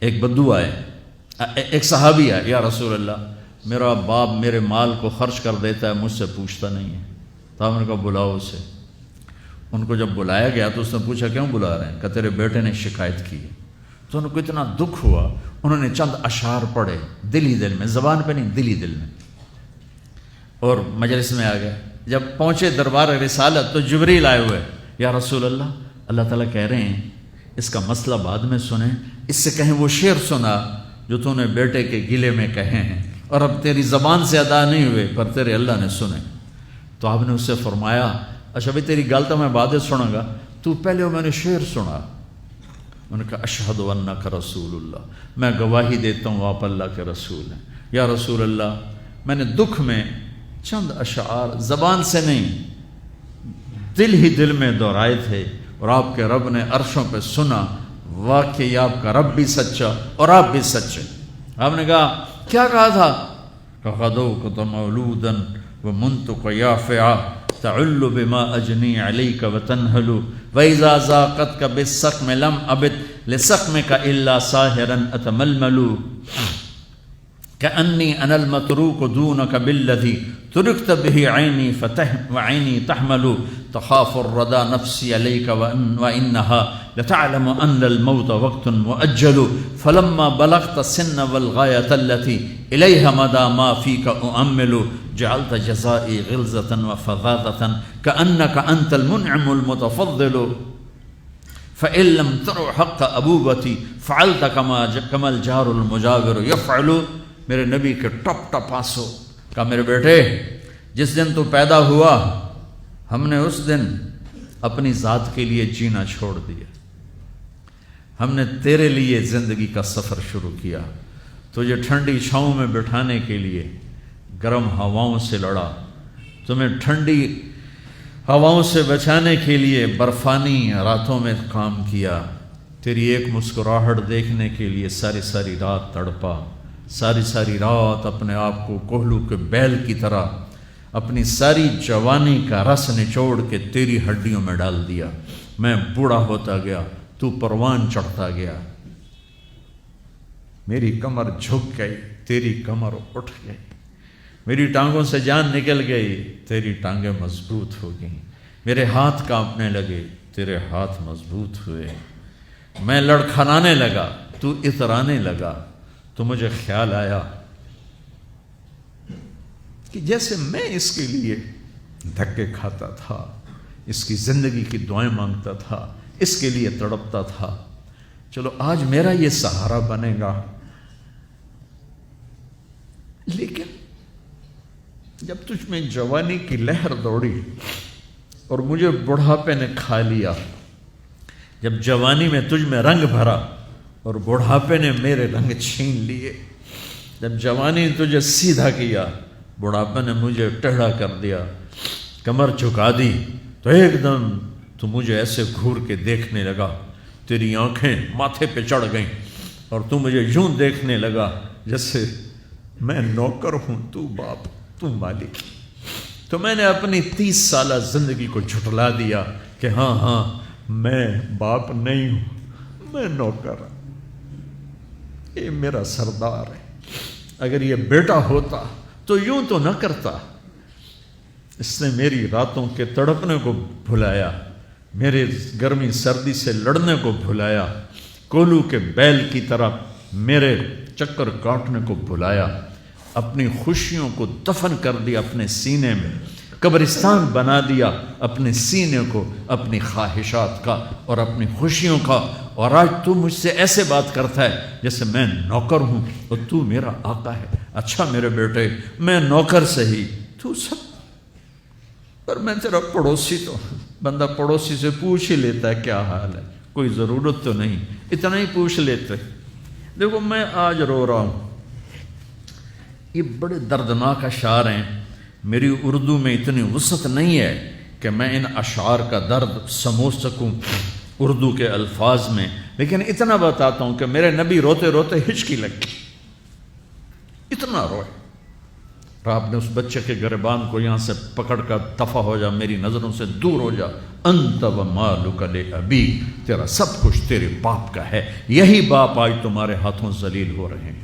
ایک بدو آئے، ایک صحابی آئے، یا رسول اللہ میرا باپ میرے مال کو خرچ کر دیتا ہے، مجھ سے پوچھتا نہیں ہے۔ تو آپ نے کہا بلاؤ اسے۔ ان کو جب بلایا گیا تو اس نے پوچھا کیوں بلا رہے ہیں؟ کہ تیرے بیٹے نے شکایت کی ہے۔ تو ان کو اتنا دکھ ہوا، انہوں نے چند اشعار پڑھے دل ہی دل میں، زبان پہ نہیں، دل ہی دل میں، اور مجلس میں آ گئے۔ جب پہنچے دربار رسالت تو جبریل آئے ہوئے، یا رسول اللہ اللہ تعالیٰ کہہ رہے ہیں اس کا مسئلہ بعد میں سنیں، اس سے کہیں وہ شعر سنا جو تو نے بیٹے کے گلے میں کہے ہیں، اور اب تیری زبان سے ادا نہیں ہوئے پر تیرے اللہ نے سنے۔ تو آپ نے اس سے فرمایا اچھا بھائی تیری گل تو میں بعد سنوں گا، تو پہلے وہ میں نے شعر سنا۔ انہوں نے کہا اشہد انک رسول اللہ، میں گواہی دیتا ہوں آپ اللہ کے رسول ہیں۔ یا رسول اللہ میں نے دکھ میں چند اشعار زبان سے نہیں دل ہی دل میں دہرائے تھے، اور آپ کے رب نے عرشوں پہ سنا، واقعی آپ کا رب بھی سچا اور آپ بھی سچے۔ آپ نے کہا کیا کہا تھا؟ غدوت مولودا ومنتق یافعا تعل بما اجنی علیک وتنہل واذا ذاقتک بالسقم لم ابت لسقمک الا ساہرا اتململ کأنی انا المتروک دونک بالذی ترکت به عینی وعینی تحمل تخاف الردى نفسی علیک وانها لتعلم ان الموت وقت مؤجل فلما بلغت السن والغایة التي الیها مدى ما فیک اؤمل جعلت جزائی غلظة وفظاظة كأنك انت المنعم المتفضل فإن لم تر حق ابوبتی فعلت كما الجار المجاور يفعل۔ میرے نبی کے ٹپ ٹپ آنسو۔ کہا میرے بیٹے جس دن تو پیدا ہوا ہم نے اس دن اپنی ذات کے لیے جینا چھوڑ دیا، ہم نے تیرے لیے زندگی کا سفر شروع کیا، تجھے ٹھنڈی چھاؤں میں بٹھانے کے لیے گرم ہواؤں سے لڑا، تمہیں ٹھنڈی ہواؤں سے بچانے کے لیے برفانی راتوں میں کام کیا، تیری ایک مسکراہٹ دیکھنے کے لیے ساری ساری رات تڑپا، ساری ساری رات اپنے آپ کو کوہلو کے بیل کی طرح اپنی ساری جوانی کا رس نچوڑ کے تیری ہڈیوں میں ڈال دیا۔ میں بوڑھا ہوتا گیا، تو پروان چڑھتا گیا، میری کمر جھک گئی، تیری کمر اٹھ گئی، میری ٹانگوں سے جان نکل گئی، تیری ٹانگیں مضبوط ہو گئیں، میرے ہاتھ کانپنے لگے، تیرے ہاتھ مضبوط ہوئے، میں لڑکھڑانے لگا، تو اترانے لگا، تو مجھے خیال آیا کہ جیسے میں اس کے لیے دھکے کھاتا تھا، اس کی زندگی کی دعائیں مانگتا تھا، اس کے لیے تڑپتا تھا، چلو آج میرا یہ سہارا بنے گا۔ لیکن جب تجھ میں جوانی کی لہر دوڑی اور مجھے بڑھاپے نے کھا لیا، جب جوانی میں تجھ میں رنگ بھرا اور بڑھاپے نے میرے رنگ چھین لیے، جب جوانی تجھے سیدھا کیا بڑھاپے نے مجھے ٹیڑھا کر دیا، کمر جھکا دی، تو ایک دم تو مجھے ایسے گھور کے دیکھنے لگا، تیری آنکھیں ماتھے پہ چڑھ گئیں اور تو مجھے یوں دیکھنے لگا جیسے میں نوکر ہوں تو باپ تو مالک۔ تو میں نے اپنی 30 سالہ زندگی کو جھٹلا دیا کہ ہاں میں باپ نہیں ہوں، میں نوکر ہوں، یہ میرا سردار ہے، اگر یہ بیٹا ہوتا تو یوں تو نہ کرتا۔ اس نے میری راتوں کے تڑپنے کو بھلایا، میرے گرمی سردی سے لڑنے کو بھلایا، کولو کے بیل کی طرح میرے چکر کاٹنے کو بھلایا، اپنی خوشیوں کو دفن کر دیا اپنے سینے میں، قبرستان بنا دیا اپنے سینے کو، اپنی خواہشات کا اور اپنی خوشیوں کا، اور آج تو مجھ سے ایسے بات کرتا ہے جیسے میں نوکر ہوں اور تو میرا آقا ہے۔ اچھا میرے بیٹے میں نوکر سہی، تو سب، پر میں تیرا پڑوسی، تو بندہ پڑوسی سے پوچھ ہی لیتا ہے کیا حال ہے، کوئی ضرورت تو نہیں، اتنا ہی پوچھ لیتے۔ دیکھو میں آج رو رہا ہوں، یہ بڑے دردناک اشعار ہیں، میری اردو میں اتنی وسعت نہیں ہے کہ میں ان اشعار کا درد سمجھ سکوں اردو کے الفاظ میں، لیکن اتنا بتاتا ہوں کہ میرے نبی روتے روتے ہچکی لگی، اتنا روئے، اور آپ نے اس بچے کے گریبان کو یہاں سے پکڑ کر دفع ہو جا، میری نظروں سے دور ہو جا، انت و مالک لابیک، تیرا سب کچھ تیرے باپ کا ہے، یہی باپ آج تمہارے ہاتھوں ذلیل ہو رہے ہیں۔